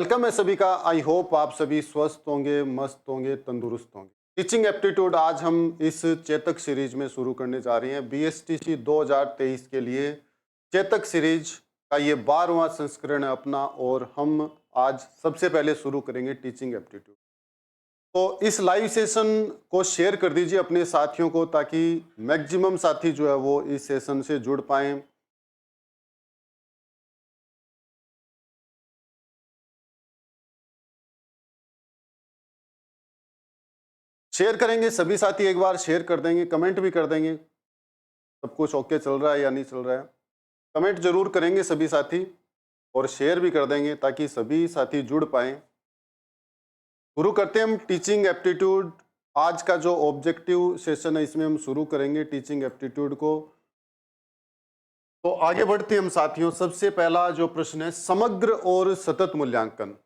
Welcome है सभी का। आई होप आप सभी स्वस्थ होंगे, मस्त होंगे, तंदुरुस्त होंगे। टीचिंग एप्टीट्यूड आज हम इस चेतक सीरीज में शुरू करने जा रहे हैं। बीएसटीसी 2023 के लिए चेतक सीरीज का ये 12वां संस्करण है अपना, और हम आज सबसे पहले शुरू करेंगे टीचिंग एप्टीट्यूड। तो इस लाइव सेशन को शेयर कर दीजिए अपने साथियों को, ताकि मैक्सिमम साथी जो है वो इस सेशन से जुड़ पाएं। शेयर करेंगे सभी साथी, एक बार शेयर कर देंगे, कमेंट भी कर देंगे सब कुछ ओके चल रहा है या नहीं चल रहा है। कमेंट जरूर करेंगे सभी साथी, और शेयर भी कर देंगे ताकि सभी साथी जुड़ पाएं। शुरू करते हैं हम टीचिंग एप्टीट्यूड। आज का जो ऑब्जेक्टिव सेशन है इसमें हम शुरू करेंगे टीचिंग एप्टीट्यूड को। तो आगे बढ़ते हैं हम साथियों। सबसे पहला जो प्रश्न है, समग्र और सतत मूल्यांकन।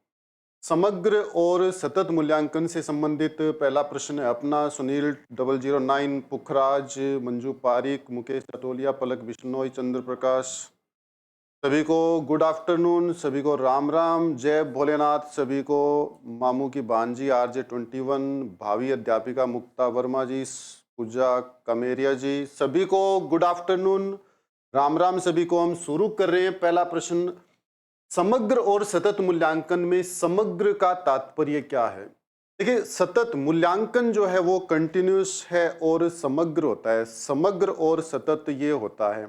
समग्र और सतत मूल्यांकन से संबंधित पहला प्रश्न है अपना। सुनील 009, पुखराज, मंजू पारिक, मुकेश अटोलिया, पलक बिश्नोई, चंद्र प्रकाश, सभी को गुड आफ्टरनून, सभी को राम राम, जय भोलेनाथ, सभी को मामू की बांजी RJ21, भावी अध्यापिका मुक्ता वर्मा जी, पूजा कमेरिया जी, सभी को गुड आफ्टरनून, राम राम सभी को। हम शुरू कर रहे हैं पहला प्रश्न। समग्र और सतत मूल्यांकन में समग्र का तात्पर्य क्या है? देखिए, सतत मूल्यांकन जो है वो कंटिन्यूस है और समग्र होता है। समग्र और सतत ये होता है।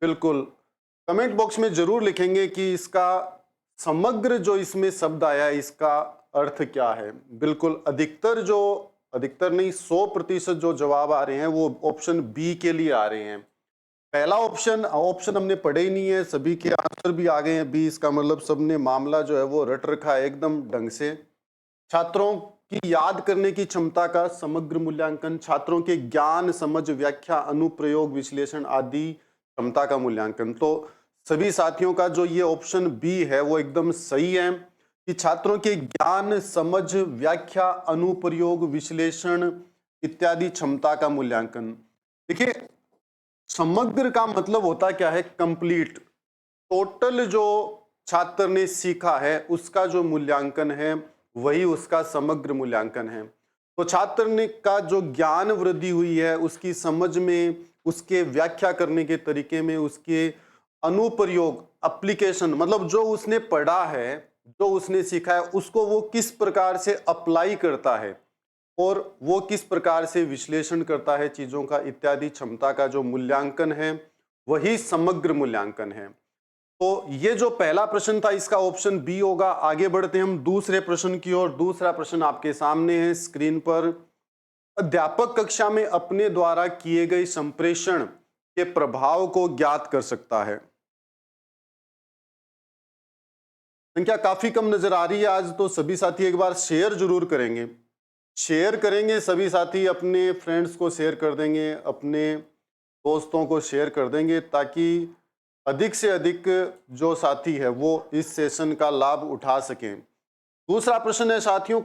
बिल्कुल कमेंट बॉक्स में जरूर लिखेंगे कि इसका समग्र जो इसमें शब्द आया है इसका अर्थ क्या है। बिल्कुल अधिकतर नहीं, 100% जो जवाब आ रहे हैं वो ऑप्शन बी के लिए आ रहे हैं। पहला ऑप्शन हमने पढ़े ही नहीं है, सभी के आंसर भी आ गए हैं बी। इसका मतलब सबने मामला जो है वो रट रखा है एकदम ढंग से। छात्रों की याद करने की क्षमता का समग्र मूल्यांकन, छात्रों के ज्ञान, समझ, व्याख्या, अनुप्रयोग, विश्लेषण आदि क्षमता का मूल्यांकन। तो सभी साथियों का जो ये ऑप्शन बी है वो एकदम सही है कि छात्रों के ज्ञान, समझ, व्याख्या, अनुप्रयोग, विश्लेषण इत्यादि क्षमता का मूल्यांकन। देखिए, समग्र का मतलब होता क्या है? कंप्लीट, टोटल जो छात्र ने सीखा है उसका जो मूल्यांकन है वही उसका समग्र मूल्यांकन है। तो छात्र ने का जो ज्ञान वृद्धि हुई है, उसकी समझ में, उसके व्याख्या करने के तरीके में, उसके अनुप्रयोग, एप्लीकेशन, मतलब जो उसने पढ़ा है, जो उसने सीखा है उसको वो किस प्रकार से अप्लाई करता है और वो किस प्रकार से विश्लेषण करता है चीजों का, इत्यादि क्षमता का जो मूल्यांकन है वही समग्र मूल्यांकन है। तो ये जो पहला प्रश्न था इसका ऑप्शन बी होगा। आगे बढ़ते हैं हम दूसरे प्रश्न की ओर। दूसरा प्रश्न आपके सामने है स्क्रीन पर। अध्यापक कक्षा में अपने द्वारा किए गए संप्रेषण के प्रभाव को ज्ञात कर सकता है। संख्या काफी कम नजर आ रही है आज, तो सभी साथी एक बार शेयर जरूर करेंगे। शेयर करेंगे सभी साथी, अपने फ्रेंड्स को शेयर कर देंगे, अपने दोस्तों को शेयर कर देंगे, ताकि अधिक से अधिक जो साथी है वो इस सेशन का लाभ उठा सकें। दूसरा प्रश्न है साथियों,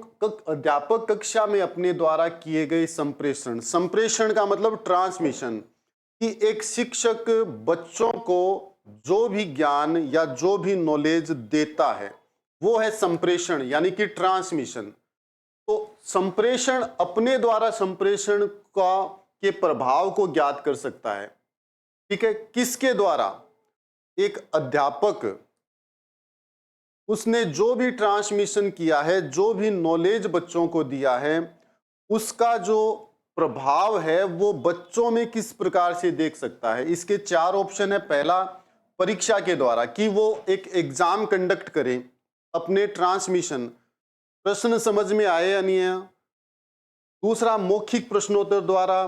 अध्यापक कक्षा में अपने द्वारा किए गए संप्रेषण। संप्रेषण का मतलब ट्रांसमिशन, कि एक शिक्षक बच्चों को जो भी ज्ञान या जो भी नॉलेज देता है वो है संप्रेषण, यानी कि ट्रांसमिशन। तो संप्रेषण, अपने द्वारा संप्रेषण का के प्रभाव को ज्ञात कर सकता है। ठीक है, किसके द्वारा? एक अध्यापक, उसने जो भी ट्रांसमिशन किया है, जो भी नॉलेज बच्चों को दिया है, उसका जो प्रभाव है वो बच्चों में किस प्रकार से देख सकता है। इसके 4 ऑप्शन है। पहला, परीक्षा के द्वारा, कि वो एक एग्जाम कंडक्ट करें, अपने ट्रांसमिशन, प्रश्न समझ में आए या नहीं है। दूसरा, मौखिक प्रश्नोत्तर द्वारा।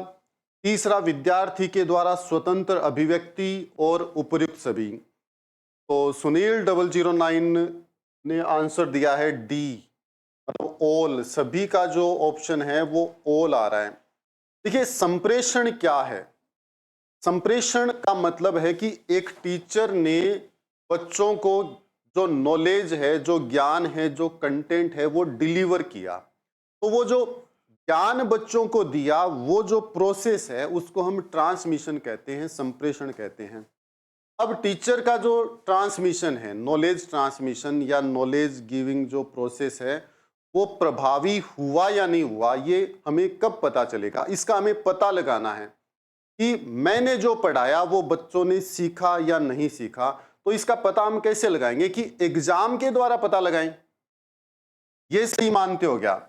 तीसरा, विद्यार्थी के द्वारा स्वतंत्र अभिव्यक्ति और उपर्युक्त सभी। तो सुनील 009 ने आंसर दिया है डी, मतलब ऑल। सभी का जो ऑप्शन है वो ऑल आ रहा है। देखिए, संप्रेषण क्या है? संप्रेषण का मतलब है कि एक टीचर ने बच्चों को जो नॉलेज है, जो ज्ञान है, जो कंटेंट है वो डिलीवर किया। तो वो जो ज्ञान बच्चों को दिया, वो जो प्रोसेस है उसको हम ट्रांसमिशन कहते हैं, संप्रेषण कहते हैं। अब टीचर का जो ट्रांसमिशन है, नॉलेज ट्रांसमिशन या नॉलेज गिविंग जो प्रोसेस है, वो प्रभावी हुआ या नहीं हुआ, ये हमें कब पता चलेगा? इसका हमें पता लगाना है कि मैंने जो पढ़ाया वो बच्चों ने सीखा या नहीं सीखा। तो इसका पता हम कैसे लगाएंगे? कि एग्जाम के द्वारा पता लगाएं। ये सही मानते हो क्या?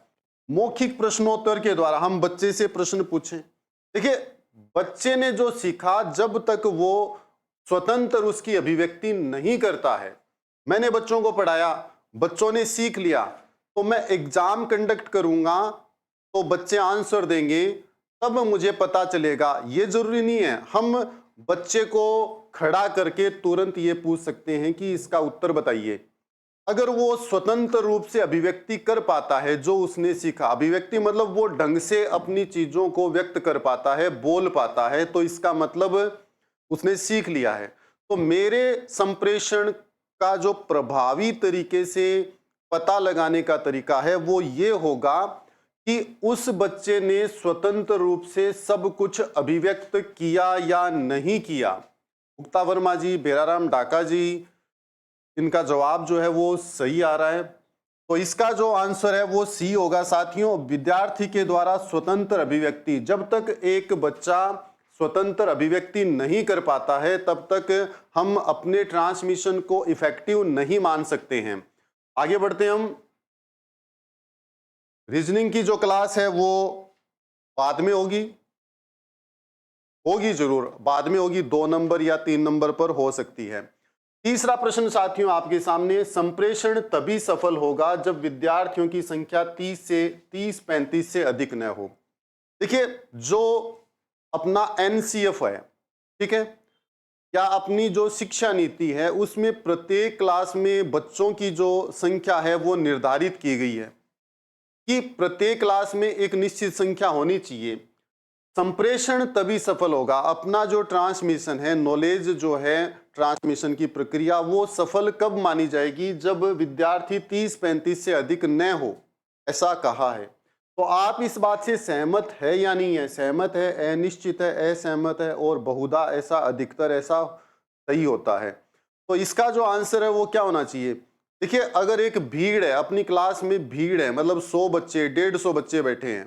मौखिक प्रश्नोत्तर के द्वारा हम बच्चे से प्रश्न पूछें। देखिए, बच्चे ने जो सीखा, जब तक वो स्वतंत्र उसकी अभिव्यक्ति नहीं करता है, मैंने बच्चों को पढ़ाया, बच्चों ने सीख लिया, तो मैं एग्जाम कंडक्ट करूंगा तो बच्चे आंसर देंगे, तब मुझे पता चलेगा। ये जरूरी नहीं है हम बच्चे को खड़ा करके तुरंत ये पूछ सकते हैं कि इसका उत्तर बताइए। अगर वो स्वतंत्र रूप से अभिव्यक्ति कर पाता है जो उसने सीखा, अभिव्यक्ति मतलब वो ढंग से अपनी चीजों को व्यक्त कर पाता है, बोल पाता है, तो इसका मतलब उसने सीख लिया है। तो मेरे संप्रेषण का जो प्रभावी तरीके से पता लगाने का तरीका है वो ये होगा कि उस बच्चे ने स्वतंत्र रूप से सब कुछ अभिव्यक्त किया या नहीं किया। मुक्ता वर्मा जी, बेराराम डाका जी, इनका जवाब जो है वो सही आ रहा है। तो इसका जो आंसर है वो सी होगा साथियों। विद्यार्थी के द्वारा स्वतंत्र अभिव्यक्ति, जब तक एक बच्चा स्वतंत्र अभिव्यक्ति नहीं कर पाता है तब तक हम अपने ट्रांसमिशन को इफेक्टिव नहीं मान सकते हैं। आगे बढ़ते हैं हम। रीजनिंग की जो क्लास है वो बाद में होगी जरूर, बाद में होगी, 2 नंबर या 3 नंबर पर हो सकती है। तीसरा प्रश्न साथियों आपके सामने, संप्रेषण तभी सफल होगा जब विद्यार्थियों की संख्या 30-35 से अधिक न हो। देखिए, जो अपना एनसीएफ है, ठीक है, या अपनी जो शिक्षा नीति है, उसमें प्रत्येक क्लास में बच्चों की जो संख्या है वो निर्धारित की गई है कि प्रत्येक क्लास में एक निश्चित संख्या होनी चाहिए। संप्रेषण तभी सफल होगा, अपना जो ट्रांसमिशन है, नॉलेज जो है, ट्रांसमिशन की प्रक्रिया वो सफल कब मानी जाएगी? जब विद्यार्थी 30-35 से अधिक न हो, ऐसा कहा है। तो आप इस बात से सहमत है या नहीं है? सहमत है, अनिश्चित है, असहमत है, और बहुधा ऐसा, अधिकतर ऐसा सही होता है। तो इसका जो आंसर है वो क्या होना चाहिए? देखिए, अगर एक भीड़ है, अपनी क्लास में भीड़ है, मतलब 100 बच्चे, 150 बच्चे बैठे हैं,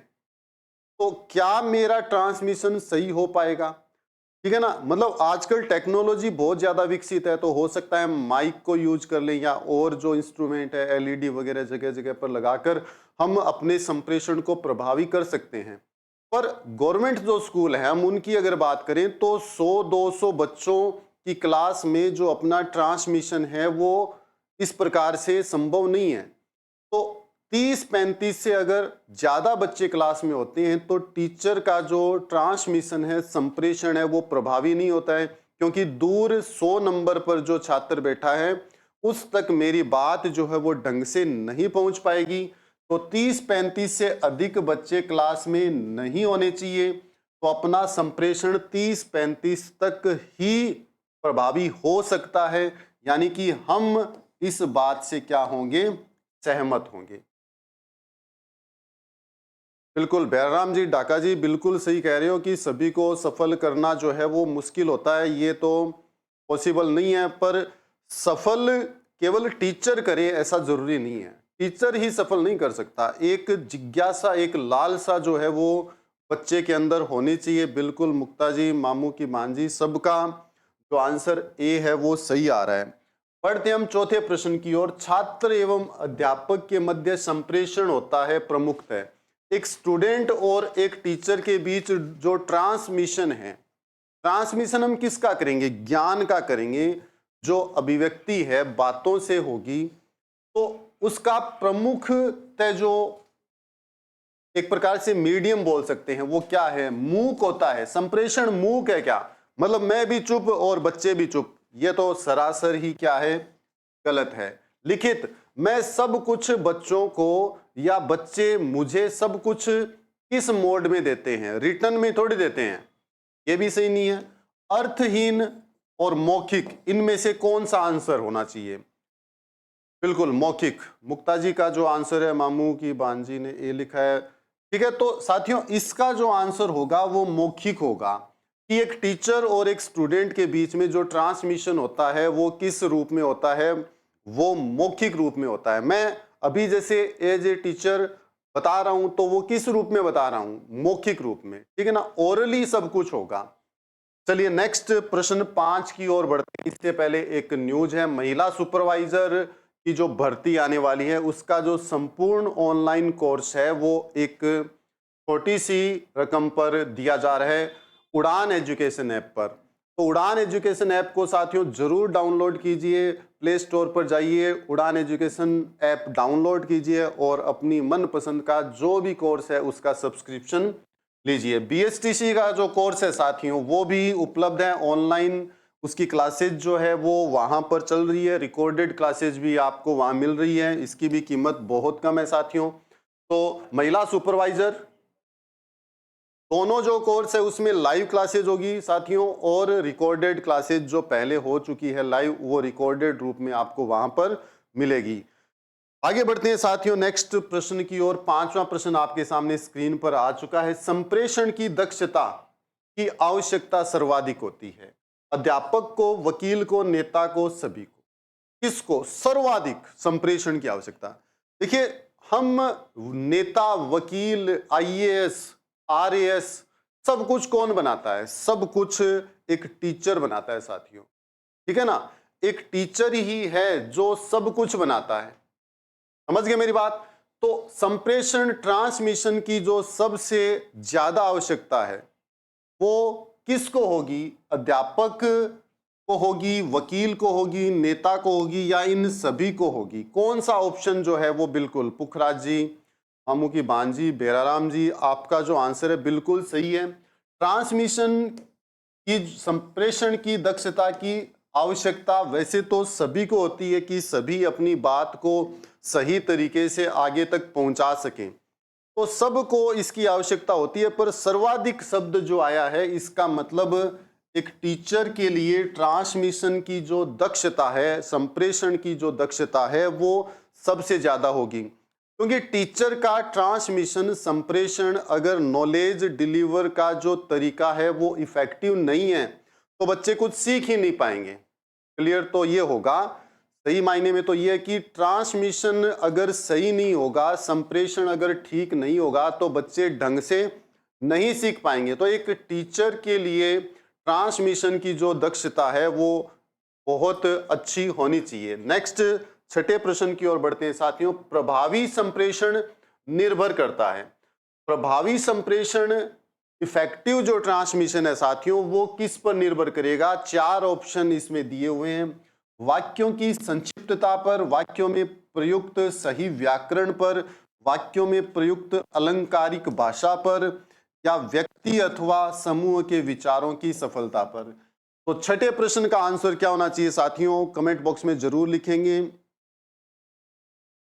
तो क्या मेरा ट्रांसमिशन सही हो पाएगा? ठीक है ना। मतलब आजकल टेक्नोलॉजी बहुत ज्यादा विकसित है, तो हो सकता है माइक को यूज कर लें या और जो इंस्ट्रूमेंट है, एलईडी वगैरह जगह जगह पर लगाकर हम अपने संप्रेषण को प्रभावी कर सकते हैं। पर गवर्नमेंट जो स्कूल है, हम उनकी अगर बात करें तो 100-200 बच्चों की क्लास में जो अपना ट्रांसमिशन है वो इस प्रकार से संभव नहीं है। तो 30-35 से अगर ज्यादा बच्चे क्लास में होते हैं तो टीचर का जो ट्रांसमिशन है, संप्रेषण है, वो प्रभावी नहीं होता है, क्योंकि दूर 100 नंबर पर जो छात्र बैठा है उस तक मेरी बात जो है वो ढंग से नहीं पहुंच पाएगी। तो 30-35 से अधिक बच्चे क्लास में नहीं होने चाहिए, तो अपना संप्रेषण 30-35 तक ही प्रभावी हो सकता है। यानी कि हम इस बात से क्या होंगे? सहमत होंगे। बिल्कुल, बैराम जी, डाका जी, बिल्कुल सही कह रहे हो कि सभी को सफल करना जो है वो मुश्किल होता है, ये तो पॉसिबल नहीं है। पर सफल केवल टीचर करे ऐसा जरूरी नहीं है, टीचर ही सफल नहीं कर सकता। एक जिज्ञासा, एक लालसा जो है वो बच्चे के अंदर होनी चाहिए। बिल्कुल मुक्ता जी, मामू की मान जी, सबका जो आंसर ए है वो सही आ रहा है। बढ़ते हम चौथे प्रश्न की ओर। छात्र एवं अध्यापक के मध्य संप्रेषण होता है प्रमुखतः एक स्टूडेंट और एक टीचर के बीच जो ट्रांसमिशन है। ट्रांसमिशन हम किसका करेंगे? ज्ञान का करेंगे। जो अभिव्यक्ति है बातों से होगी, तो उसका प्रमुखतः जो एक प्रकार से मीडियम बोल सकते हैं वो क्या है? मूक होता है। संप्रेषण मूक है क्या? मतलब मैं भी चुप और बच्चे भी चुप, ये तो सरासर ही क्या है? गलत है। लिखित, मैं सब कुछ बच्चों को या बच्चे मुझे सब कुछ किस मोड में देते हैं? रिटर्न में थोड़ी देते हैं, ये भी सही नहीं है। अर्थहीन और मौखिक, इनमें से कौन सा आंसर होना चाहिए? बिल्कुल मौखिक। मुक्ता जी का जो आंसर है, मामू की बांजी ने ए लिखा है, ठीक है। तो साथियों, इसका जो आंसर होगा वो मौखिक होगा। कि एक टीचर और एक स्टूडेंट के बीच में जो ट्रांसमिशन होता है वो किस रूप में होता है, वो मौखिक रूप में होता है। मैं अभी जैसे एज ए टीचर बता रहा हूं तो वो किस रूप में बता रहा हूं, मौखिक रूप में, ठीक है ना, ओरली सब कुछ होगा। चलिए नेक्स्ट प्रश्न 5 की ओर बढ़ते हैं। इससे पहले एक न्यूज है, महिला सुपरवाइजर की जो भर्ती आने वाली है उसका जो संपूर्ण ऑनलाइन कोर्स है वो एक छोटी सी रकम पर दिया जा रहा है उड़ान एजुकेशन ऐप पर। तो उड़ान एजुकेशन ऐप को साथियों जरूर डाउनलोड कीजिए, प्ले स्टोर पर जाइए, उड़ान एजुकेशन ऐप डाउनलोड कीजिए और अपनी मनपसंद का जो भी कोर्स है उसका सब्सक्रिप्शन लीजिए। बीएसटीसी का जो कोर्स है साथियों वो भी उपलब्ध है ऑनलाइन, उसकी क्लासेज जो है वो वहां पर चल रही है, रिकॉर्डेड क्लासेज भी आपको वहां मिल रही है, इसकी भी कीमत बहुत कम है साथियों। तो महिला सुपरवाइजर दोनों जो कोर्स है उसमें लाइव क्लासेज होगी साथियों, और रिकॉर्डेड क्लासेज जो पहले हो चुकी है लाइव वो रिकॉर्डेड रूप में आपको वहां पर मिलेगी। आगे बढ़ते हैं साथियों नेक्स्ट प्रश्न की ओर। 5वां प्रश्न आपके सामने स्क्रीन पर आ चुका है। संप्रेषण की दक्षता की आवश्यकता सर्वाधिक होती है, अध्यापक को, वकील को, नेता को, सभी को। किसको सर्वाधिक संप्रेषण की आवश्यकता? देखिए हम नेता, वकील, आईएएस, आरएएस सब कुछ कौन बनाता है? सब कुछ एक टीचर बनाता है साथियों, ठीक है ना। एक टीचर ही है जो सब कुछ बनाता है, समझ गए मेरी बात। तो संप्रेषण ट्रांसमिशन की जो सबसे ज्यादा आवश्यकता है वो किसको होगी? अध्यापक को होगी, वकील को होगी, नेता को होगी, या इन सभी को होगी? कौन सा ऑप्शन जो है वो बिल्कुल, पुखराज जी, मामू की बांजी, बेराराम जी, आपका जो आंसर है बिल्कुल सही है। ट्रांसमिशन की, संप्रेषण की दक्षता की आवश्यकता वैसे तो सभी को होती है कि सभी अपनी बात को सही तरीके से आगे तक पहुंचा सकें, तो सबको इसकी आवश्यकता होती है। पर सर्वाधिक शब्द जो आया है इसका मतलब एक टीचर के लिए ट्रांसमिशन की जो दक्षता है, संप्रेषण की जो दक्षता है वो सबसे ज्यादा होगी, क्योंकि टीचर का ट्रांसमिशन, संप्रेषण अगर नॉलेज डिलीवर का जो तरीका है वो इफेक्टिव नहीं है तो बच्चे कुछ सीख ही नहीं पाएंगे। क्लियर तो ये होगा, सही मायने में तो ये है कि ट्रांसमिशन अगर सही नहीं होगा, संप्रेषण अगर ठीक नहीं होगा तो बच्चे ढंग से नहीं सीख पाएंगे। तो एक टीचर के लिए ट्रांसमिशन की जो दक्षता है वो बहुत अच्छी होनी चाहिए। नेक्स्ट 6ठे प्रश्न की ओर बढ़ते हैं साथियों। प्रभावी संप्रेषण निर्भर करता है, प्रभावी संप्रेषण, इफेक्टिव जो ट्रांसमिशन है साथियों वो किस पर निर्भर करेगा? 4 ऑप्शन इसमें दिए हुए हैं। वाक्यों की संक्षिप्तता पर, वाक्यों में प्रयुक्त सही व्याकरण पर, वाक्यों में प्रयुक्त अलंकारिक भाषा पर, या व्यक्ति अथवा समूह के विचारों की सफलता पर। तो 6ठे प्रश्न का आंसर क्या होना चाहिए साथियों? कमेंट बॉक्स में जरूर लिखेंगे।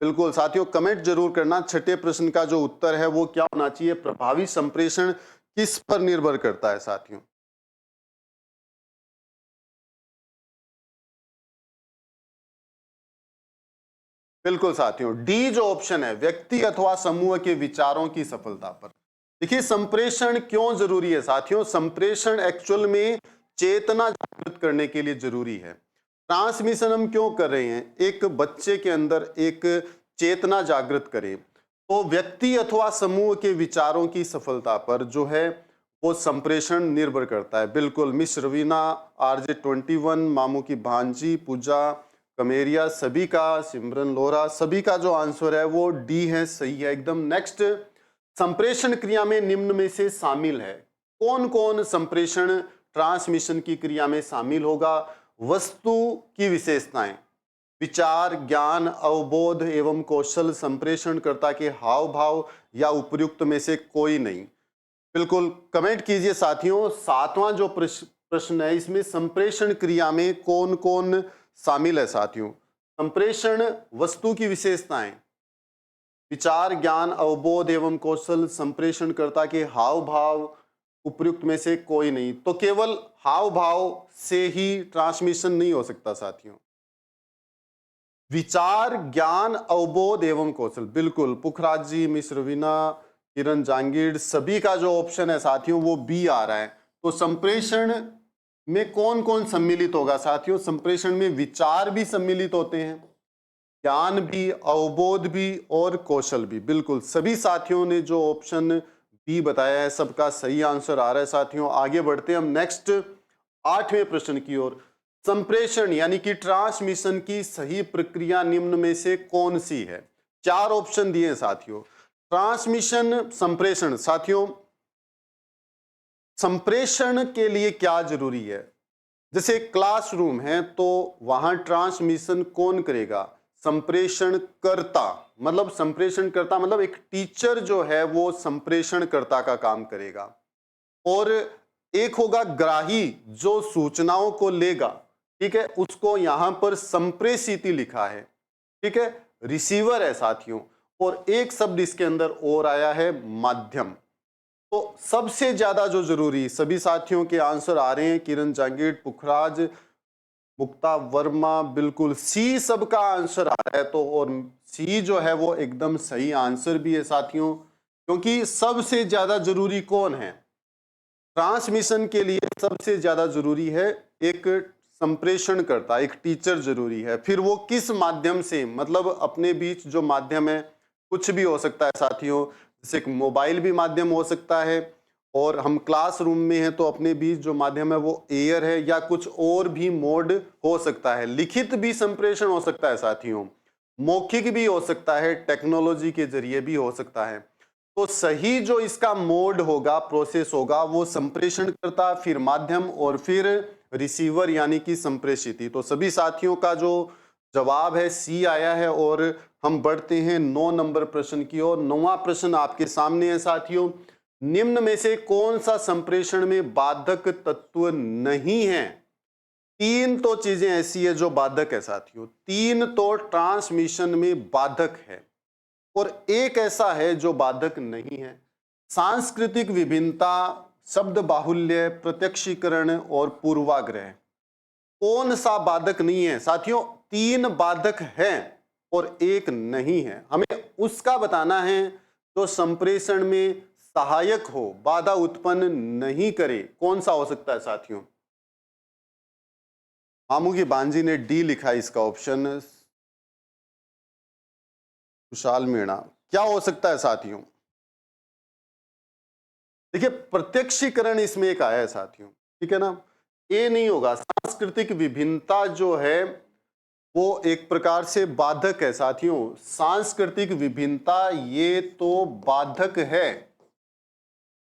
बिल्कुल साथियों कमेंट जरूर करना, 6ठे प्रश्न का जो उत्तर है वो क्या होना चाहिए? प्रभावी संप्रेषण किस पर निर्भर करता है साथियों? बिल्कुल साथियों, डी जो ऑप्शन है, व्यक्ति अथवा समूह के विचारों की सफलता पर। देखिए संप्रेषण क्यों जरूरी है साथियों? संप्रेषण एक्चुअल में चेतना जागृत करने के लिए जरूरी है। ट्रांसमिशन हम क्यों कर रहे हैं? एक बच्चे के अंदर एक चेतना जागृत करें, तो व्यक्ति अथवा समूह के विचारों की सफलता पर जो है वो संप्रेषण निर्भर करता है। बिल्कुल मिस रवीना, आरजे 21, मामू की भांजी, पूजा कमेरिया, सभी का, सिमरन लोरा, सभी का जो आंसर है वो डी है, सही है एकदम। नेक्स्ट, संप्रेषण क्रिया में निम्न में से शामिल है। कौन कौन संप्रेषण ट्रांसमिशन की क्रिया में शामिल होगा? वस्तु की विशेषताएं, विचार, ज्ञान, अवबोध एवं कौशल, संप्रेषणकर्ता के हाव भाव, या उपयुक्त में से कोई नहीं। बिल्कुल कमेंट कीजिए साथियों। 7वां जो प्रश्न है इसमें संप्रेषण क्रिया में कौन कौन शामिल है साथियों? संप्रेषण, वस्तु की विशेषताएं, विचार, ज्ञान, अवबोध एवं कौशल, संप्रेषणकर्ता के हाव भाव, उपयुक्त में से कोई नहीं। तो केवल हाव भाव से ही ट्रांसमिशन नहीं हो सकता साथियों। विचार, ज्ञान, अवबोध एवं कौशल, बिल्कुल पुखराज जी, मिस रवीना, किरण जांगीर, सभी का जो ऑप्शन है साथियों वो बी आ रहा है। तो संप्रेषण में कौन कौन सम्मिलित होगा साथियों? संप्रेषण में विचार भी सम्मिलित होते हैं, ज्ञान भी, अवबोध भी और कौशल भी। बिल्कुल सभी साथियों ने जो ऑप्शन बी बताया है सबका सही आंसर आ रहा है साथियों। आगे बढ़ते हैं हम नेक्स्ट 8वें प्रश्न की ओर। संप्रेषण यानी कि ट्रांसमिशन की सही प्रक्रिया निम्न में से कौन सी है? 4 ऑप्शन दिए हैं साथियों। ट्रांसमिशन, संप्रेषण साथियों, संप्रेषण के लिए क्या जरूरी है? जैसे क्लासरूम है तो वहां ट्रांसमिशन कौन करेगा? संप्रेषण करता, मतलब संप्रेषण करता मतलब एक टीचर जो है वो संप्रेषण करता का काम करेगा। और एक होगा ग्राही जो सूचनाओं को लेगा, ठीक है, उसको यहां पर संप्रेषिती लिखा है, ठीक है, रिसीवर है साथियों। और एक शब्द इसके अंदर और आया है माध्यम। तो सबसे ज्यादा जो जरूरी, सभी साथियों के आंसर आ रहे हैं, किरण जांगीर, पुखराज, मुक्ता वर्मा, बिल्कुल सी सबका आंसर आ रहा है। तो और सी जो है वो एकदम सही आंसर भी है साथियों, क्योंकि सबसे ज्यादा जरूरी कौन है? ट्रांसमिशन के लिए सबसे ज्यादा जरूरी है एक संप्रेषण करता, एक टीचर जरूरी है। फिर वो किस माध्यम से, मतलब अपने बीच जो माध्यम है कुछ भी हो सकता है साथियों, जैसे एक मोबाइल भी माध्यम हो सकता है, और हम क्लासरूम में हैं तो अपने बीच जो माध्यम है वो एयर है, या कुछ और भी मोड हो सकता है। लिखित भी संप्रेषण हो सकता है साथियों, मौखिक भी हो सकता है, टेक्नोलॉजी के जरिए भी हो सकता है। तो सही जो इसका मोड होगा, प्रोसेस होगा, वो संप्रेषण करता, फिर माध्यम और फिर रिसीवर यानी कि संप्रेषिती। तो सभी साथियों का जो जवाब है सी आया है। और हम बढ़ते हैं 9 नंबर प्रश्न की ओर। 9वां प्रश्न आपके सामने है साथियों। निम्न में से कौन सा संप्रेषण में बाधक तत्व नहीं है? 3 तो चीजें ऐसी है जो बाधक है साथियों, 3 तो ट्रांसमिशन में बाधक है और एक ऐसा है जो बाधक नहीं है। सांस्कृतिक विभिन्नता, शब्द बाहुल्य, प्रत्यक्षीकरण और पूर्वाग्रह। कौन सा बाधक नहीं है साथियों? 3 बाधक हैं और एक नहीं है। हमें उसका बताना है जो संप्रेषण में सहायक हो, बाधा उत्पन्न नहीं करे। कौन सा हो सकता है साथियों? मामू की बांजी ने डी लिखा है इसका ऑप्शन। विशाल मीणा, क्या हो सकता है साथियों? देखिए प्रत्यक्षीकरण इसमें एक आया है साथियों, ठीक है ना, ये नहीं होगा। सांस्कृतिक विभिन्नता जो है वो एक प्रकार से बाधक है साथियों। सांस्कृतिक विभिन्नता ये तो बाधक है।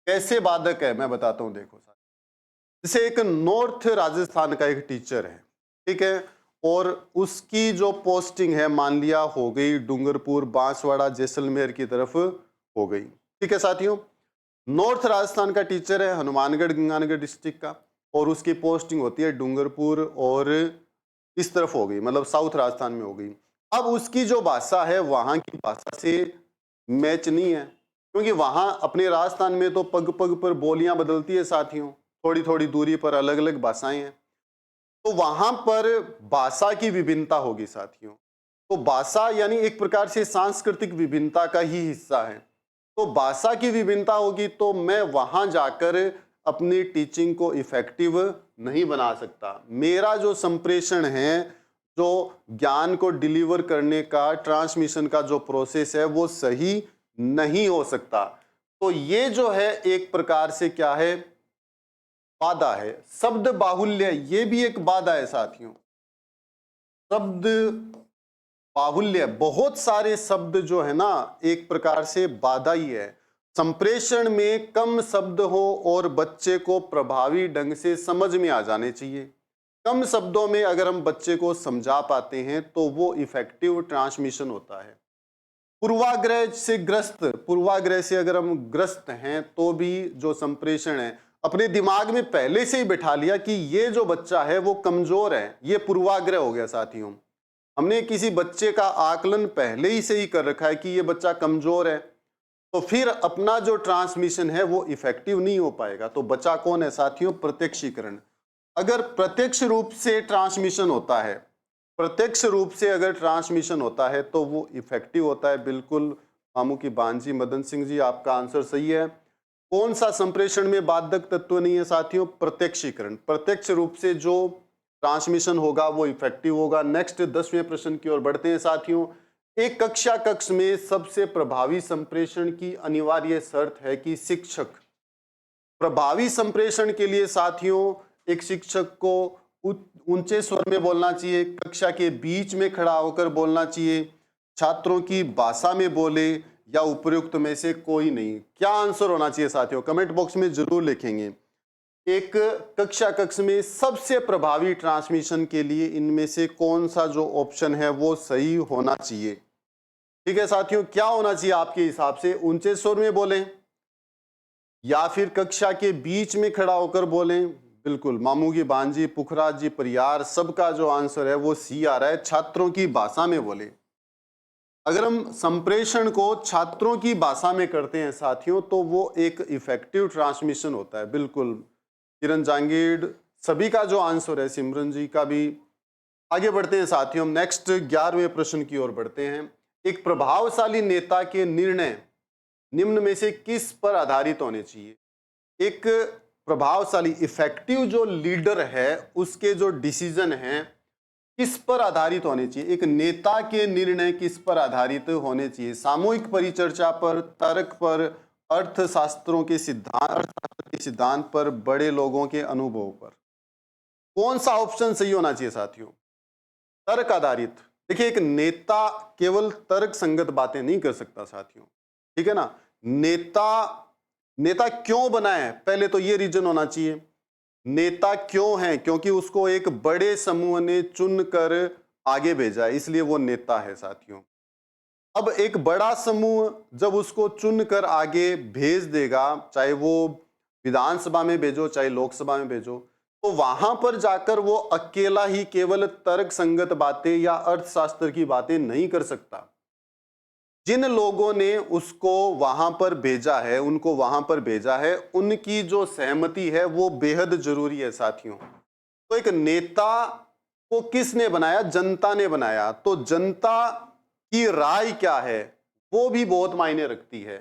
कैसे बाधक है मैं बताता हूं, देखो साथियों। जैसे एक नॉर्थ राजस्थान का एक टीचर है, ठीक है, और उसकी जो पोस्टिंग है मान लिया हो गई डूंगरपुर, बांसवाड़ा, जैसलमेर की तरफ हो गई, ठीक है साथियों। नॉर्थ राजस्थान का टीचर है, हनुमानगढ़ गंगानगर डिस्ट्रिक्ट का, और उसकी पोस्टिंग होती है डूंगरपुर और इस तरफ हो गई, मतलब साउथ राजस्थान में हो गई। अब उसकी जो भाषा है वहां की भाषा से मैच नहीं है, क्योंकि वहां अपने राजस्थान में तो पग पग पर बोलियां बदलती है साथियों, थोड़ी थोड़ी दूरी पर अलग अलग भाषाएं हैं। तो वहां पर भाषा की विभिन्नता होगी साथियों। तो भाषा यानी एक प्रकार से सांस्कृतिक विभिन्नता का ही हिस्सा है। तो भाषा की विभिन्नता होगी तो मैं वहां जाकर अपनी टीचिंग को इफेक्टिव नहीं बना सकता। मेरा जो संप्रेषण है, जो ज्ञान को डिलीवर करने का, ट्रांसमिशन का जो प्रोसेस है वो सही नहीं हो सकता। तो ये जो है एक प्रकार से क्या है, बाधा है। शब्द बाहुल्य ये भी एक बाधा है साथियों। शब्द बाहुल्य, बहुत सारे शब्द जो है ना एक प्रकार से बाधा ही है। संप्रेषण में कम शब्द हो और बच्चे को प्रभावी ढंग से समझ में आ जाने चाहिए। कम शब्दों में अगर हम बच्चे को समझा पाते हैं तो वो इफेक्टिव ट्रांसमिशन होता है। पूर्वाग्रह से ग्रस्त, पूर्वाग्रह से अगर हम ग्रस्त हैं तो भी जो संप्रेषण है, अपने दिमाग में पहले से ही बिठा लिया कि ये जो बच्चा है वो कमजोर है, ये पूर्वाग्रह हो गया साथियों। हमने किसी बच्चे का आकलन पहले ही से ही कर रखा है कि ये बच्चा कमजोर है, तो फिर अपना जो ट्रांसमिशन है वो इफेक्टिव नहीं हो पाएगा। तो बचा कौन है साथियों? प्रत्यक्षीकरण। अगर प्रत्यक्ष रूप से ट्रांसमिशन होता है, प्रत्यक्ष रूप से अगर ट्रांसमिशन होता है तो वो इफेक्टिव होता है। बिल्कुल मामू की बांजी, मदन सिंह जी आपका आंसर सही है। कौन सा संप्रेषण में बाधक तत्व नहीं है साथियों? प्रत्यक्षीकरण। प्रत्यक्ष रूप से जो ट्रांसमिशन होगा वो इफेक्टिव होगा। नेक्स्ट 10वें प्रश्न की ओर बढ़ते हैं साथियों। एक कक्षा कक्ष में सबसे प्रभावी संप्रेषण की अनिवार्य शर्त है कि शिक्षक, प्रभावी संप्रेषण के लिए साथियों एक शिक्षक को ऊंचे स्वर में बोलना चाहिए, कक्षा के बीच में खड़ा होकर बोलना चाहिए, छात्रों की भाषा में बोले, या उपयुक्त में से कोई नहीं। क्या आंसर होना चाहिए साथियों? कमेंट बॉक्स में जरूर लिखेंगे। एक कक्षा कक्ष में सबसे प्रभावी ट्रांसमिशन के लिए इनमें से कौन सा जो ऑप्शन है वो सही होना चाहिए? ठीक है साथियों, क्या होना चाहिए आपके हिसाब से? ऊंचे स्वर में बोलें या फिर कक्षा के बीच में खड़ा होकर बोलें? बिल्कुल, मामू की भांजी, पुखराज जी, परियार, सबका जो आंसर है वो सी आ रहा है, छात्रों की भाषा में बोले। अगर हम संप्रेषण को छात्रों की भाषा में करते हैं साथियों तो वो एक इफेक्टिव ट्रांसमिशन होता है। बिल्कुल, किरण जांगीर, सभी का जो आंसर है, सिमरन जी का भी। आगे बढ़ते हैं साथियों, नेक्स्ट 11वें प्रश्न की ओर बढ़ते हैं। एक प्रभावशाली नेता के निर्णय निम्न में से किस पर आधारित होने चाहिए? एक प्रभावशाली इफेक्टिव जो लीडर है उसके जो डिसीजन हैं किस पर आधारित होने चाहिए? एक नेता के निर्णय किस पर आधारित होने चाहिए? सामूहिक परिचर्चा पर, तर्क पर, अर्थशास्त्रों के सिद्धांत पर, बड़े लोगों के अनुभव पर? कौन सा ऑप्शन सही होना चाहिए साथियों? तर्क आधारित। देखिए, एक नेता केवल तर्क संगत बातें नहीं कर सकता साथियों, ठीक है ना। नेता क्यों बना है, पहले तो ये रीजन होना चाहिए। नेता क्यों है? क्योंकि उसको एक बड़े समूह ने चुनकर आगे भेजा है, इसलिए वो नेता है साथियों। अब एक बड़ा समूह जब उसको चुनकर आगे भेज देगा, चाहे वो विधानसभा में भेजो चाहे लोकसभा में भेजो, तो वहां पर जाकर वो अकेला ही केवल तर्क संगत बातें या अर्थशास्त्र की बातें नहीं कर सकता। जिन लोगों ने उसको वहां पर भेजा है, उनको वहां पर भेजा है, उनकी जो सहमति है वो बेहद जरूरी है साथियों। तो एक नेता को किसने बनाया? जनता ने बनाया। तो जनता की राय क्या है वो भी बहुत मायने रखती है।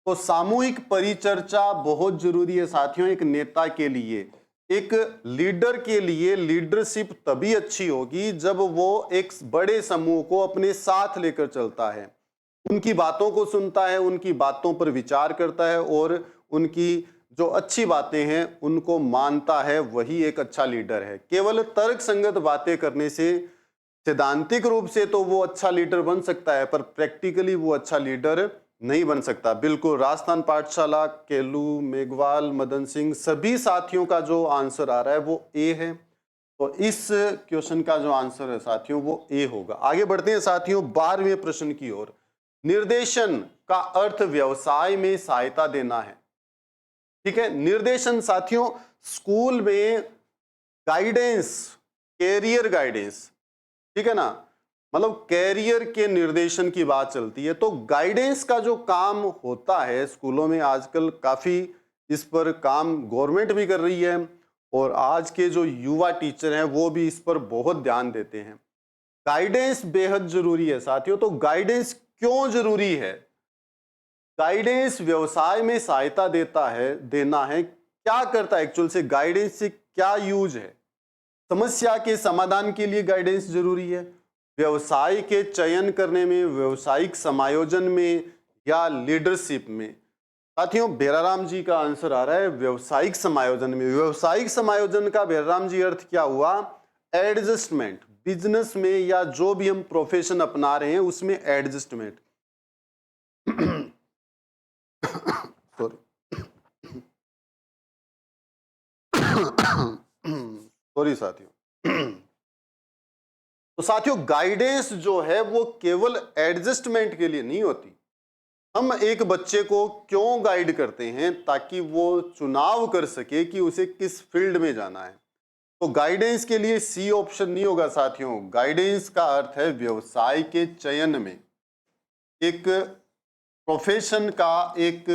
तो सामूहिक परिचर्चा बहुत जरूरी है साथियों एक नेता के लिए। एक लीडर के लिए लीडरशिप तभी अच्छी होगी जब वो एक बड़े समूह को अपने साथ लेकर चलता है, उनकी बातों को सुनता है, उनकी बातों पर विचार करता है और उनकी जो अच्छी बातें हैं उनको मानता है, वही एक अच्छा लीडर है। केवल तर्क संगत बातें करने से सैद्धांतिक रूप से तो वो अच्छा लीडर बन सकता है, पर प्रैक्टिकली वो अच्छा लीडर नहीं बन सकता। बिल्कुल, राजस्थान पाठशाला, केलू, मेघवाल, मदन सिंह, सभी साथियों का जो आंसर आ रहा है वो ए है। तो इस क्वेश्चन का जो आंसर है साथियों वो ए होगा। आगे बढ़ते हैं साथियों 12वें प्रश्न की ओर। निर्देशन का अर्थ व्यवसाय में सहायता देना है, ठीक है। निर्देशन साथियों स्कूल में गाइडेंस, कैरियर गाइडेंस, ठीक है ना, मतलब कैरियर के निर्देशन की बात चलती है। तो गाइडेंस का जो काम होता है स्कूलों में आजकल काफी इस पर काम गवर्नमेंट भी कर रही है और आज के जो युवा टीचर हैं वो भी इस पर बहुत ध्यान देते हैं। गाइडेंस बेहद जरूरी है साथियों। तो गाइडेंस क्यों जरूरी है? गाइडेंस व्यवसाय में सहायता देना है। क्या करता है एक्चुअल से? गाइडेंस से क्या यूज है? समस्या के समाधान के लिए गाइडेंस जरूरी है, व्यवसाय के चयन करने में, व्यवसायिक समायोजन में या लीडरशिप में। साथियों भेराराम जी का आंसर आ रहा है व्यवसायिक समायोजन में। व्यवसायिक समायोजन का भेराराम जी अर्थ क्या हुआ? एडजस्टमेंट। बिजनेस में या जो भी हम प्रोफेशन अपना रहे हैं उसमें एडजस्टमेंट। सॉरी साथियों। तो साथियों गाइडेंस जो है वो केवल एडजस्टमेंट के लिए नहीं होती। हम एक बच्चे को क्यों गाइड करते हैं? ताकि वो चुनाव कर सके कि उसे किस फील्ड में जाना है। तो गाइडेंस के लिए सी ऑप्शन नहीं होगा साथियों। गाइडेंस का अर्थ है व्यवसाय के चयन में, एक प्रोफेशन का, एक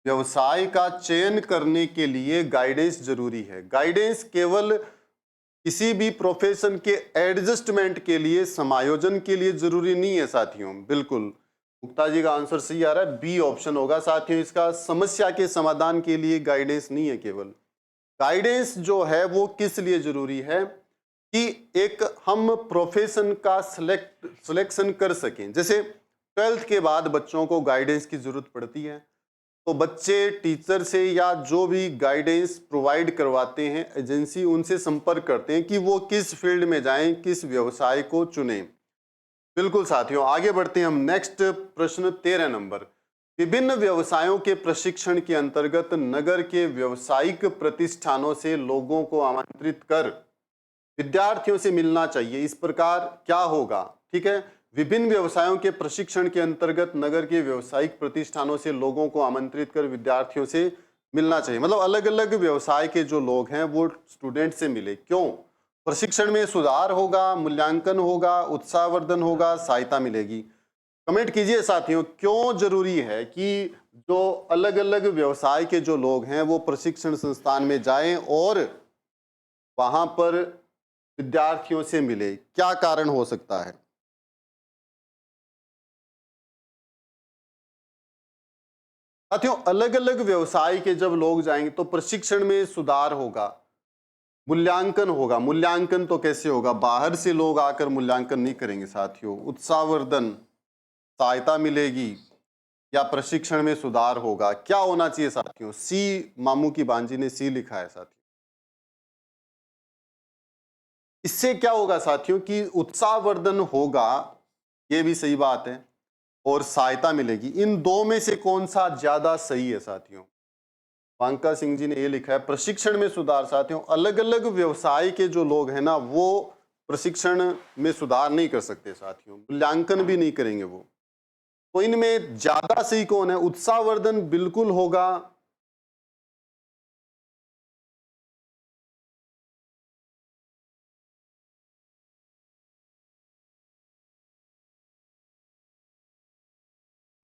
व्यवसाय का चयन करने के लिए गाइडेंस जरूरी है। गाइडेंस केवल किसी भी प्रोफेशन के एडजस्टमेंट के लिए, समायोजन के लिए जरूरी नहीं है साथियों। बिल्कुल, मुक्ता जी का आंसर सही आ रहा है, बी ऑप्शन होगा साथियों इसका। समस्या के समाधान के लिए गाइडेंस नहीं है केवल। गाइडेंस जो है वो किस लिए जरूरी है कि एक हम प्रोफेशन का सिलेक्शन कर सकें। जैसे 12th के बाद बच्चों को गाइडेंस की जरूरत पड़ती है, तो बच्चे टीचर से या जो भी गाइडेंस प्रोवाइड करवाते हैं एजेंसी, उनसे संपर्क करते हैं कि वो किस फील्ड में जाएं, किस व्यवसाय को चुनें। बिल्कुल साथियों, आगे बढ़ते हैं हम। नेक्स्ट प्रश्न 13 नंबर। विभिन्न व्यवसायों के प्रशिक्षण के अंतर्गत नगर के व्यावसायिक प्रतिष्ठानों से लोगों को आमंत्रित कर विद्यार्थियों से मिलना चाहिए, इस प्रकार क्या होगा? ठीक है, विभिन्न व्यवसायों के प्रशिक्षण के अंतर्गत नगर के व्यावसायिक प्रतिष्ठानों से लोगों को आमंत्रित कर विद्यार्थियों से मिलना चाहिए। मतलब अलग अलग व्यवसाय के जो लोग हैं वो स्टूडेंट से मिले। क्यों? प्रशिक्षण में सुधार होगा, मूल्यांकन होगा, उत्साहवर्धन होगा, सहायता मिलेगी। कमेंट कीजिए साथियों, क्यों जरूरी है कि जो अलग अलग व्यवसाय के जो लोग हैं वो प्रशिक्षण संस्थान में जाएं और वहां पर विद्यार्थियों से मिले? क्या कारण हो सकता है? साथियों, अलग अलग व्यवसाय के जब लोग जाएंगे तो प्रशिक्षण में सुधार होगा, मूल्यांकन होगा। मूल्यांकन तो कैसे होगा? बाहर से लोग आकर मूल्यांकन नहीं करेंगे साथियों। उत्साहवर्धन, सहायता मिलेगी या प्रशिक्षण में सुधार होगा? क्या होना चाहिए साथियों? सी, मामू की बांजी ने सी लिखा है साथियों। इससे क्या होगा साथियों कि उत्साहवर्धन होगा, ये भी सही बात है, और सहायता मिलेगी। इन दो में से कौन सा ज्यादा सही है साथियों? वांका सिंह जी ने ये लिखा है प्रशिक्षण में सुधार। साथियों, अलग अलग व्यवसाय के जो लोग हैं ना वो प्रशिक्षण में सुधार नहीं कर सकते साथियों, मूल्यांकन भी नहीं करेंगे वो। तो इनमें ज्यादा सही कौन है? उत्साहवर्धन बिल्कुल होगा।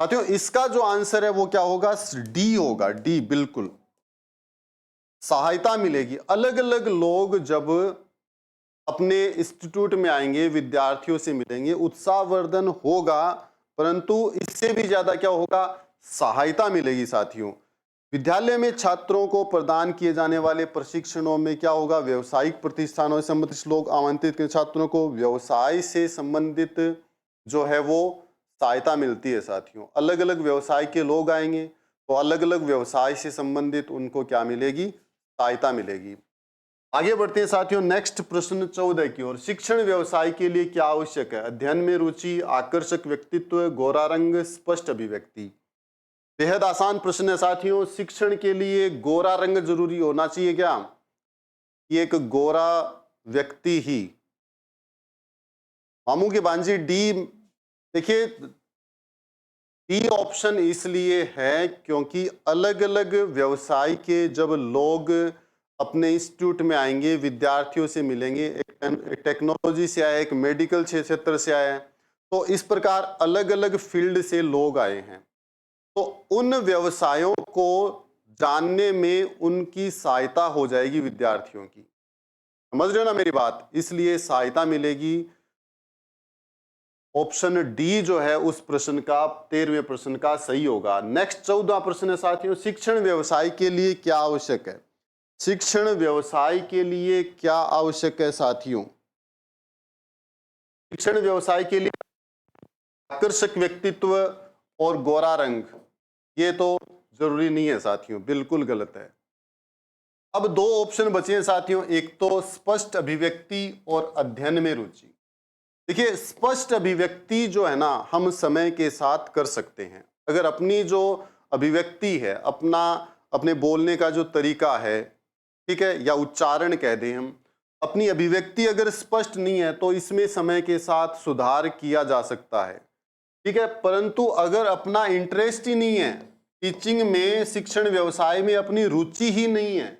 साथियों, इसका जो आंसर है वो क्या होगा? डी होगा, डी बिल्कुल। सहायता मिलेगी। अलग अलग लोग जब अपने इंस्टीट्यूट में आएंगे, विद्यार्थियों से मिलेंगे, उत्साहवर्धन होगा, परंतु इससे भी ज्यादा क्या होगा? सहायता मिलेगी साथियों। विद्यालय में छात्रों को प्रदान किए जाने वाले प्रशिक्षणों में क्या होगा? व्यवसायिक प्रतिष्ठानों से संबंधित लोग आमंत्रित कर छात्रों को व्यवसाय से संबंधित जो है वो सहायता मिलती है साथियों। अलग अलग व्यवसाय के लोग आएंगे तो अलग अलग व्यवसाय से संबंधित उनको क्या मिलेगी? सहायता मिलेगी। आगे बढ़ते हैं साथियों नेक्स्ट प्रश्न 14 की ओर। शिक्षण व्यवसाय के लिए क्या आवश्यक है? अध्ययन में रुचि, आकर्षक व्यक्तित्व, गोरा रंग, स्पष्ट अभिव्यक्ति। बेहद आसान प्रश्न है साथियों। शिक्षण के लिए गोरा रंग जरूरी होना चाहिए क्या? कि एक गोरा व्यक्ति ही? मामू के बांजी डी। देखिए, डी ऑप्शन इसलिए है क्योंकि अलग अलग व्यवसाय के जब लोग अपने इंस्टीट्यूट में आएंगे, विद्यार्थियों से मिलेंगे, एक टेक्नोलॉजी से आया, एक मेडिकल क्षेत्र से आया है, तो इस प्रकार अलग अलग फील्ड से लोग आए हैं, तो उन व्यवसायों को जानने में उनकी सहायता हो जाएगी विद्यार्थियों की। समझ रहे हो ना मेरी बात? इसलिए सहायता मिलेगी। ऑप्शन डी जो है उस प्रश्न का, 13वें प्रश्न का सही होगा। नेक्स्ट 14वां प्रश्न है साथियों। शिक्षण व्यवसाय के लिए क्या आवश्यक है? शिक्षण व्यवसाय के लिए क्या आवश्यक है साथियों? शिक्षण व्यवसाय के लिए आकर्षक व्यक्तित्व और गोरा रंग, ये तो जरूरी नहीं है साथियों, बिल्कुल गलत है। अब दो ऑप्शन बचे हैं साथियों, एक तो स्पष्ट अभिव्यक्ति और अध्ययन में रुचि। देखिए, स्पष्ट अभिव्यक्ति जो है ना हम समय के साथ कर सकते हैं। अगर अपनी जो अभिव्यक्ति है, अपने बोलने का जो तरीका है, ठीक है, या उच्चारण कह दें हम, अपनी अभिव्यक्ति अगर स्पष्ट नहीं है तो इसमें समय के साथ सुधार किया जा सकता है, ठीक है। परंतु अगर अपना इंटरेस्ट ही नहीं है टीचिंग में, शिक्षण व्यवसाय में अपनी रुचि ही नहीं है,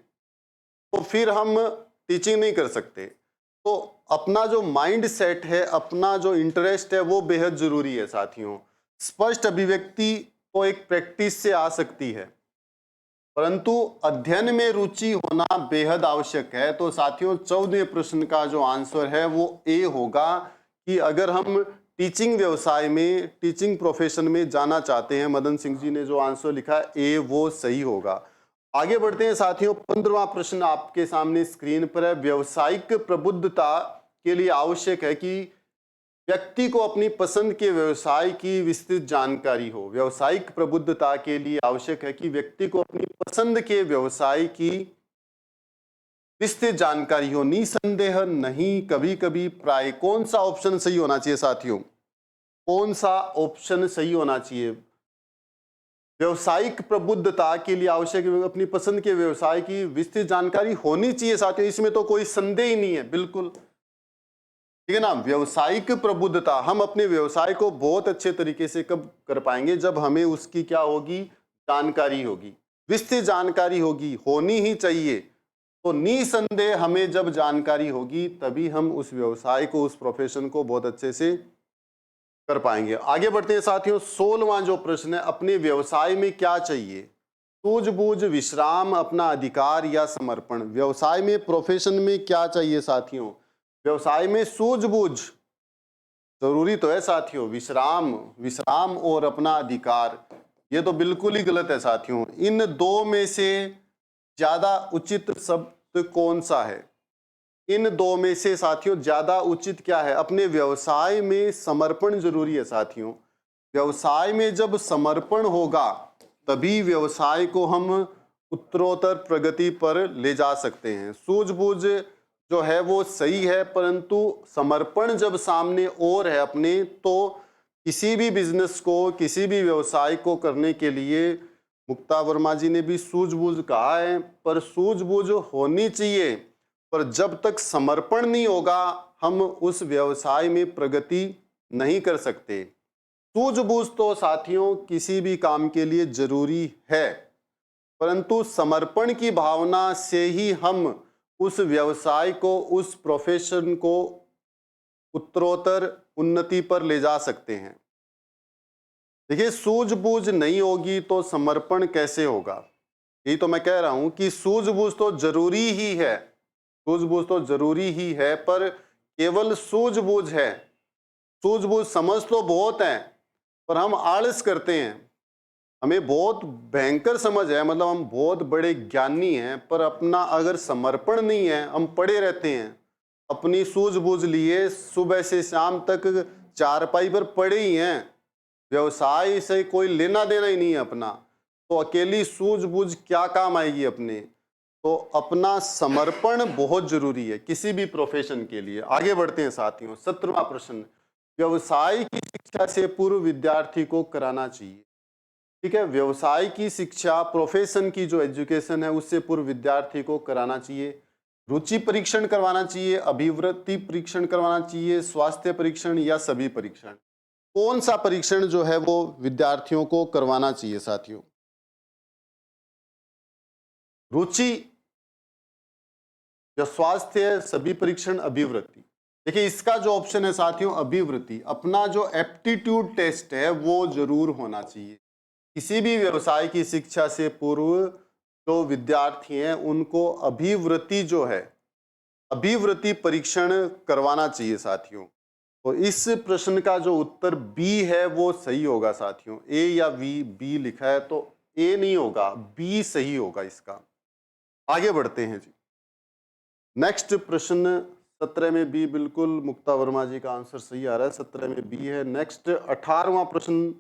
तो फिर हम टीचिंग नहीं कर सकते। तो अपना जो माइंड सेट है, अपना जो इंटरेस्ट है, वो बेहद जरूरी है साथियों। स्पष्ट अभिव्यक्ति तो एक प्रैक्टिस से आ सकती है, परंतु अध्ययन में रुचि होना बेहद आवश्यक है। तो साथियों 14वें प्रश्न का जो आंसर है वो ए होगा कि अगर हम टीचिंग व्यवसाय में, टीचिंग प्रोफेशन में जाना चाहते हैं। मदन सिंह जी ने जो आंसर लिखा है ए, वो सही होगा। आगे बढ़ते हैं साथियों। 15वां प्रश्न आपके सामने स्क्रीन पर है। व्यावसायिक प्रबुद्धता के लिए आवश्यक है कि व्यक्ति को अपनी पसंद के व्यवसाय की विस्तृत जानकारी हो। व्यावसायिक प्रबुद्धता के लिए आवश्यक है कि व्यक्ति को अपनी पसंद के व्यवसाय की विस्तृत जानकारी हो। निसंदेह, नहीं, कभी कभी, प्राय। कौन सा ऑप्शन सही होना चाहिए साथियों? कौन सा ऑप्शन सही होना चाहिए? व्यावसायिक प्रबुद्धता के लिए आवश्यक है अपनी पसंद के व्यवसाय की विस्तृत जानकारी होनी चाहिए साथियों, इसमें तो कोई संदेह ही नहीं है, बिल्कुल ठीक है ना। व्यावसायिक प्रबुद्धता, हम अपने व्यवसाय को बहुत अच्छे तरीके से कब कर पाएंगे? जब हमें उसकी क्या होगी? जानकारी होगी, विस्तृत जानकारी होगी, होनी ही चाहिए। तो निसंदेह हमें जब जानकारी होगी तभी हम उस व्यवसाय को, उस प्रोफेशन को बहुत अच्छे से कर पाएंगे। आगे बढ़ते हैं साथियों। 16वां जो प्रश्न है, अपने व्यवसाय में क्या चाहिए? सूझबूझ, विश्राम, अपना अधिकार या समर्पण। व्यवसाय में, प्रोफेशन में क्या चाहिए साथियों? व्यवसाय में सूझबूझ जरूरी तो है साथियों, विश्राम और अपना अधिकार, ये तो बिल्कुल ही गलत है साथियों। इन दो में से ज्यादा उचित शब्द कौन सा है? इन दो में से साथियों ज्यादा उचित क्या है? अपने व्यवसाय में समर्पण जरूरी है साथियों। व्यवसाय में जब समर्पण होगा तभी व्यवसाय को हम उत्तरोत्तर प्रगति पर ले जा सकते हैं। सूझबूझ जो है वो सही है, परंतु समर्पण जब सामने और है अपने, तो किसी भी बिजनेस को, किसी भी व्यवसाय को करने के लिए, मुक्ता वर्मा जी ने भी सूझबूझ कहा है, पर सूझबूझ होनी चाहिए, पर जब तक समर्पण नहीं होगा हम उस व्यवसाय में प्रगति नहीं कर सकते। सूझबूझ तो साथियों किसी भी काम के लिए जरूरी है, परंतु समर्पण की भावना से ही हम उस व्यवसाय को, उस प्रोफेशन को उत्तरोत्तर उन्नति पर ले जा सकते हैं। देखिए, सूझबूझ नहीं होगी तो समर्पण कैसे होगा? यही तो मैं कह रहा हूं कि सूझबूझ तो जरूरी ही है, सूझबूझ तो जरूरी ही है, पर केवल सूझबूझ है। सूझबूझ समझ तो बहुत है, पर हम आलस करते हैं। हमें बहुत भयंकर समझ है, मतलब हम बहुत बड़े ज्ञानी हैं, पर अपना अगर समर्पण नहीं है, हम पड़े रहते हैं अपनी सूझबूझ लिए, सुबह से शाम तक चारपाई पर पड़े ही हैं, व्यवसाय से कोई लेना देना ही नहीं है अपना, तो अकेली सूझबूझ क्या काम आएगी अपने? तो अपना समर्पण बहुत जरूरी है किसी भी प्रोफेशन के लिए। आगे बढ़ते हैं साथियों। 17वां प्रश्न, व्यवसाय की शिक्षा से पूर्व विद्यार्थी को कराना चाहिए। ठीक है, व्यवसाय की शिक्षा, प्रोफेशन की जो एजुकेशन है, उससे पूर्व विद्यार्थी को कराना चाहिए। रुचि परीक्षण करवाना चाहिए, अभिवृत्ति परीक्षण करवाना चाहिए, स्वास्थ्य परीक्षण या सभी परीक्षण? कौन सा परीक्षण जो है वो विद्यार्थियों को करवाना चाहिए साथियों? रुचि या स्वास्थ्य, सभी परीक्षण, अभिवृत्ति? देखिए, इसका जो ऑप्शन है साथियों अभिवृत्ति, अपना जो एप्टीट्यूड टेस्ट है वो जरूर होना चाहिए। किसी भी व्यवसाय की शिक्षा से पूर्व जो विद्यार्थी हैं उनको अभिवृत्ति जो है, अभिवृत्ति परीक्षण करवाना चाहिए साथियों। तो इस प्रश्न का जो उत्तर बी है वो सही होगा साथियों। ए या बी लिखा है तो ए नहीं होगा, बी सही होगा इसका। आगे बढ़ते हैं जी। नेक्स्ट प्रश्न 17 में बी, बिल्कुल मुक्ता वर्मा जी का आंसर सही आ रहा है, 17 में बी है। नेक्स्ट 18वां प्रश्न,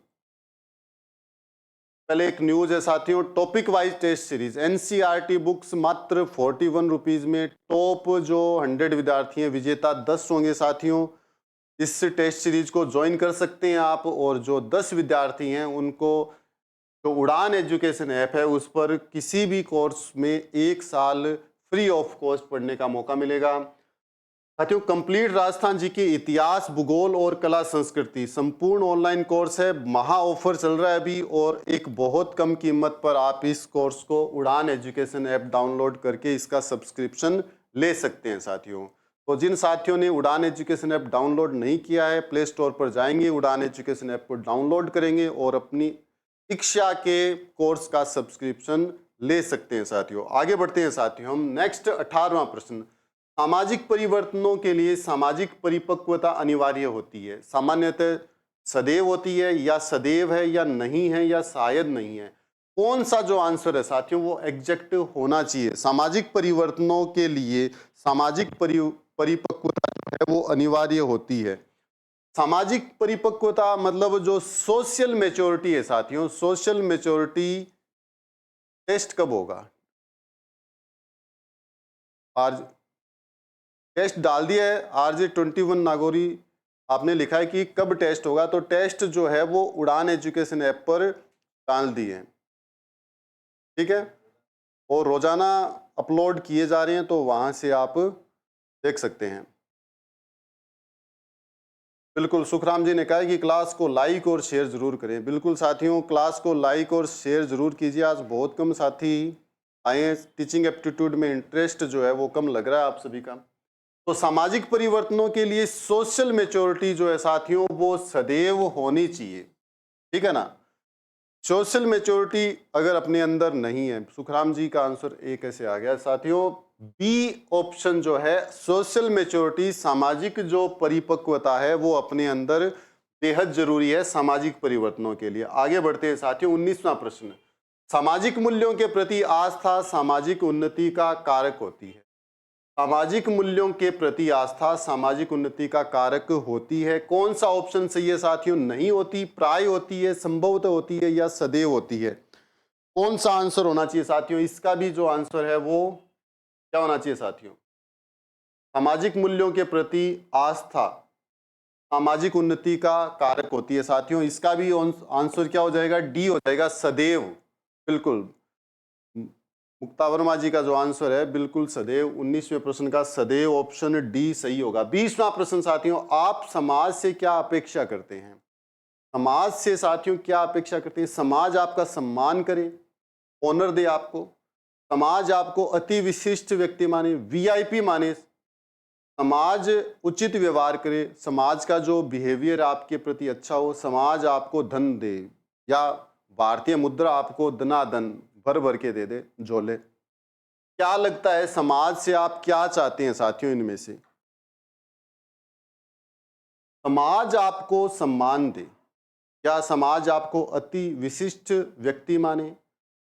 पहले एक न्यूज है साथियों। Topic wise test series NCERT books मात्र 41 रुपीज में। टॉप जो 100 विद्यार्थी हैं, विजेता 10 होंगे साथियों। इस टेस्ट सीरीज को ज्वाइन कर सकते हैं आप, और जो 10 विद्यार्थी हैं उनको जो उड़ान एजुकेशन ऐप है उस पर किसी भी कोर्स में 1 साल फ्री ऑफ कॉस्ट पढ़ने का मौका मिलेगा साथियों। कंप्लीट राजस्थान जी के इतिहास, भूगोल और कला संस्कृति संपूर्ण ऑनलाइन कोर्स है। महा ऑफर चल रहा है अभी, और एक बहुत कम कीमत पर आप इस कोर्स को उड़ान एजुकेशन ऐप डाउनलोड करके इसका सब्सक्रिप्शन ले सकते हैं साथियों। तो जिन साथियों ने उड़ान एजुकेशन ऐप डाउनलोड नहीं किया है, प्ले स्टोर पर जाएंगे, उड़ान एजुकेशन ऐप को डाउनलोड करेंगे और अपनी शिक्षा के कोर्स का सब्सक्रिप्शन ले सकते हैं साथियों। आगे बढ़ते हैं साथियों हम। नेक्स्ट 18वां प्रश्न, सामाजिक परिवर्तनों के लिए सामाजिक परिपक्वता अनिवार्य होती है। सामान्यतः सदैव होती है या सदैव है या नहीं है या शायद नहीं है। कौन सा जो आंसर है साथियों वो एग्जैक्ट होना चाहिए। सामाजिक परिवर्तनों के लिए सामाजिक परिपक्वता जो है वो अनिवार्य होती है। सामाजिक परिपक्वता मतलब जो सोशल मैच्योरिटी है साथियों, सोशल मैच्योरिटी टेस्ट कब होगा? आज टेस्ट डाल दिया है RJ21 नागौरी, आपने लिखा है कि कब टेस्ट होगा, तो टेस्ट जो है वो उड़ान एजुकेशन ऐप पर डाल दिए हैं, ठीक है, और रोजाना अपलोड किए जा रहे हैं, तो वहां से आप देख सकते हैं। बिल्कुल, सुखराम जी ने कहा है कि क्लास को लाइक और शेयर जरूर करें। बिल्कुल साथियों, क्लास को लाइक और शेयर जरूर कीजिए। आज बहुत कम साथी आए हैं, टीचिंग एप्टीट्यूड में इंटरेस्ट जो है वो कम लग रहा है आप सभी का। तो सामाजिक परिवर्तनों के लिए सोशल मैच्योरिटी जो है साथियों वो सदैव होनी चाहिए, ठीक है ना। सोशल मैच्योरिटी अगर अपने अंदर नहीं है, सुखराम जी का आंसर ए कैसे आ गया साथियों? बी ऑप्शन जो है, सोशल मैच्योरिटी, सामाजिक जो परिपक्वता है वो अपने अंदर बेहद जरूरी है सामाजिक परिवर्तनों के लिए। आगे बढ़ते हैं साथियों, 19वां प्रश्न। सामाजिक मूल्यों के प्रति आस्था सामाजिक उन्नति का कारक होती है। सामाजिक मूल्यों के प्रति आस्था सामाजिक उन्नति का कारक होती है। कौन सा ऑप्शन सही है साथियों? नहीं होती, प्राय होती है, संभवतः होती है या सदैव होती है। कौन सा आंसर होना चाहिए साथियों? इसका भी जो आंसर है वो क्या होना चाहिए साथियों? सामाजिक मूल्यों के प्रति आस्था सामाजिक उन्नति का कारक होती है साथियों। इसका भी आंसर क्या हो जाएगा? डी हो जाएगा, सदैव। बिल्कुल, मुक्ता वर्मा जी का जो आंसर है बिल्कुल सदैव। 19वें प्रश्न का सदैव ऑप्शन डी सही होगा। 20वां प्रश्न साथियों, आप समाज से क्या अपेक्षा करते हैं? समाज से साथियों क्या अपेक्षा करते हैं? समाज आपका सम्मान करे, ऑनर दे आपको, समाज आपको अति विशिष्ट व्यक्ति माने, वीआईपी माने, समाज उचित व्यवहार करे, समाज का जो बिहेवियर आपके प्रति अच्छा हो, समाज आपको धन दे, या भारतीय मुद्रा आपको धनाधन भर भर के दे दे झोले। क्या लगता है समाज से आप क्या चाहते हैं साथियों? इनमें से समाज आपको सम्मान दे, या समाज आपको अति विशिष्ट व्यक्ति माने,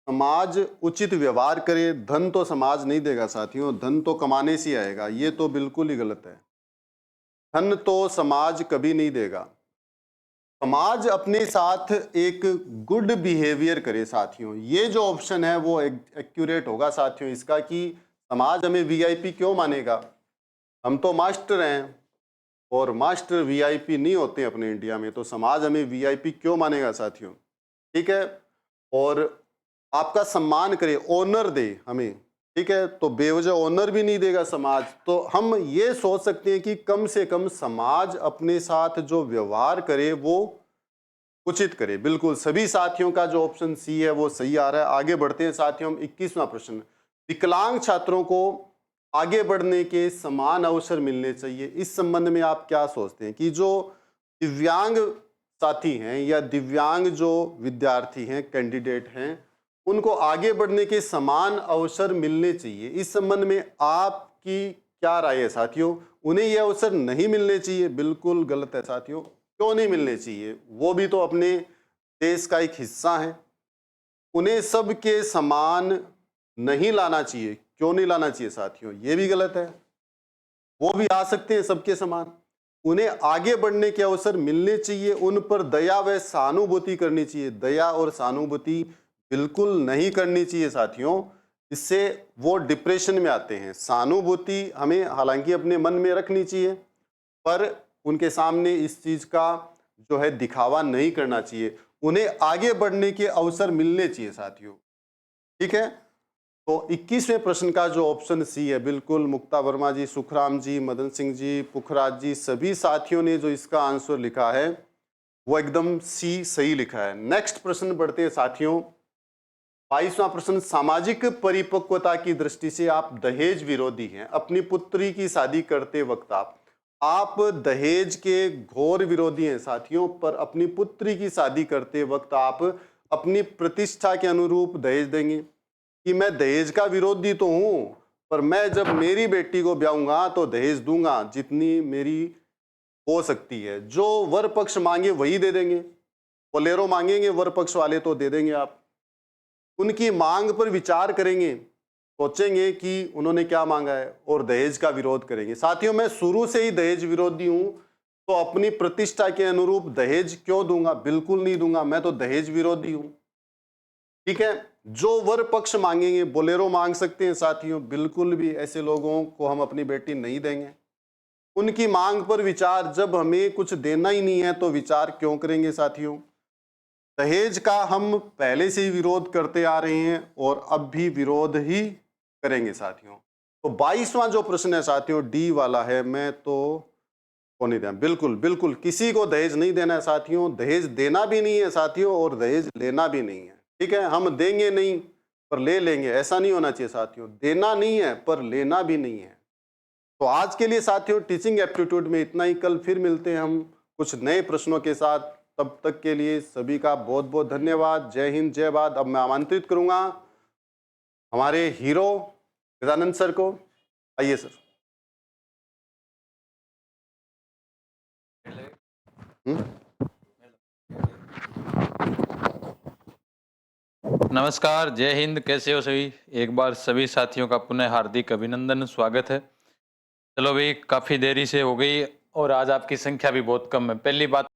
समाज उचित व्यवहार करे। धन तो समाज नहीं देगा साथियों, धन तो कमाने से आएगा, ये तो बिल्कुल ही गलत है। धन तो समाज कभी नहीं देगा। समाज अपने साथ एक गुड बिहेवियर करे साथियों, ये जो ऑप्शन है वो एक्यूरेट होगा साथियों इसका, कि समाज हमें वीआईपी क्यों मानेगा? हम तो मास्टर हैं और मास्टर वीआईपी नहीं होते अपने इंडिया में, तो समाज हमें वीआईपी क्यों मानेगा साथियों, ठीक है। और आपका सम्मान करे, ऑनर दे हमें, ठीक है, तो बेवजह ऑनर भी नहीं देगा समाज। तो हम ये सोच सकते हैं कि कम से कम समाज अपने साथ जो व्यवहार करे वो उचित करे। बिल्कुल, सभी साथियों का जो ऑप्शन सी है वो सही आ रहा है। आगे बढ़ते हैं साथियों, हम 21वां प्रश्न। विकलांग छात्रों को आगे बढ़ने के समान अवसर मिलने चाहिए, इस संबंध में आप क्या सोचते हैं कि जो दिव्यांग साथी हैं या दिव्यांग जो विद्यार्थी हैं, कैंडिडेट हैं, उनको आगे बढ़ने के समान अवसर मिलने चाहिए, इस संबंध में आपकी क्या राय है साथियों? उन्हें यह अवसर नहीं मिलने चाहिए? बिल्कुल गलत है साथियों। क्यों नहीं मिलने चाहिए? वो भी तो अपने देश का एक हिस्सा है, उन्हें सबके समान नहीं लाना चाहिए। क्यों नहीं लाना चाहिए साथियों? ये भी गलत है। वो भी आ सकते हैं सबके समान, उन्हें आगे बढ़ने के अवसर मिलने चाहिए, उन पर दया व सहानुभूति करनी चाहिए। दया और सहानुभूति बिल्कुल नहीं करनी चाहिए साथियों, इससे वो डिप्रेशन में आते हैं। सहानुभूति हमें हालांकि अपने मन में रखनी चाहिए, पर उनके सामने इस चीज का जो है दिखावा नहीं करना चाहिए। उन्हें आगे बढ़ने के अवसर मिलने चाहिए साथियों, ठीक है। तो 21वें प्रश्न का जो ऑप्शन सी है, बिल्कुल मुक्ता वर्मा जी, सुखराम जी, मदन सिंह जी, पुखराज जी, सभी साथियों ने जो इसका आंसर लिखा है वो एकदम सी सही लिखा है। नेक्स्ट प्रश्न बढ़ते हैं साथियों, 22वां प्रश्न। सामाजिक परिपक्वता की दृष्टि से आप दहेज विरोधी हैं। अपनी पुत्री की शादी करते वक्त आप दहेज के घोर विरोधी हैं साथियों, पर अपनी पुत्री की शादी करते वक्त आप अपनी प्रतिष्ठा के अनुरूप दहेज देंगे। कि मैं दहेज का विरोधी तो हूं, पर मैं जब मेरी बेटी को ब्याऊंगा तो दहेज दूंगा जितनी मेरी हो सकती है। जो वर पक्ष मांगे वही दे देंगे। बोलेरो मांगेंगे वर पक्ष वाले तो दे देंगे आप। उनकी मांग पर विचार करेंगे, सोचेंगे कि उन्होंने क्या मांगा है और दहेज का विरोध करेंगे। साथियों, मैं शुरू से ही दहेज विरोधी हूं, तो अपनी प्रतिष्ठा के अनुरूप दहेज क्यों दूंगा? बिल्कुल नहीं दूंगा। मैं तो दहेज विरोधी हूं। ठीक है, जो वर पक्ष मांगेंगे, बोलेरो मांग सकते हैं साथियों, बिल्कुल भी ऐसे लोगों को हम अपनी बेटी नहीं देंगे। उनकी मांग पर विचार, जब हमें कुछ देना ही नहीं है तो विचार क्यों करेंगे साथियों? दहेज का हम पहले से ही विरोध करते आ रहे हैं और अब भी विरोध ही करेंगे साथियों। तो 22वां जो प्रश्न है साथियों, डी वाला है, मैं तो को नहीं देना। बिल्कुल बिल्कुल किसी को दहेज नहीं देना है साथियों। दहेज देना भी नहीं है साथियों और दहेज लेना भी नहीं है। ठीक है, हम देंगे नहीं पर ले लेंगे, ऐसा नहीं होना चाहिए साथियों। देना नहीं है पर लेना भी नहीं है। तो आज के लिए साथियों टीचिंग एप्टीट्यूड में इतना ही। कल फिर मिलते हैं हम कुछ नए प्रश्नों के साथ। तब तक के लिए सभी का बहुत बहुत धन्यवाद। जय हिंद, जय भारत। अब मैं आमंत्रित करूंगा हमारे हीरो गजानंद सर को। आइए सर। नमस्कार, जय हिंद। कैसे हो सभी? एक बार सभी साथियों का पुनः हार्दिक अभिनंदन, स्वागत है। चलो भाई, काफ़ी देरी से हो गई और आज आपकी संख्या भी बहुत कम है। पहली बात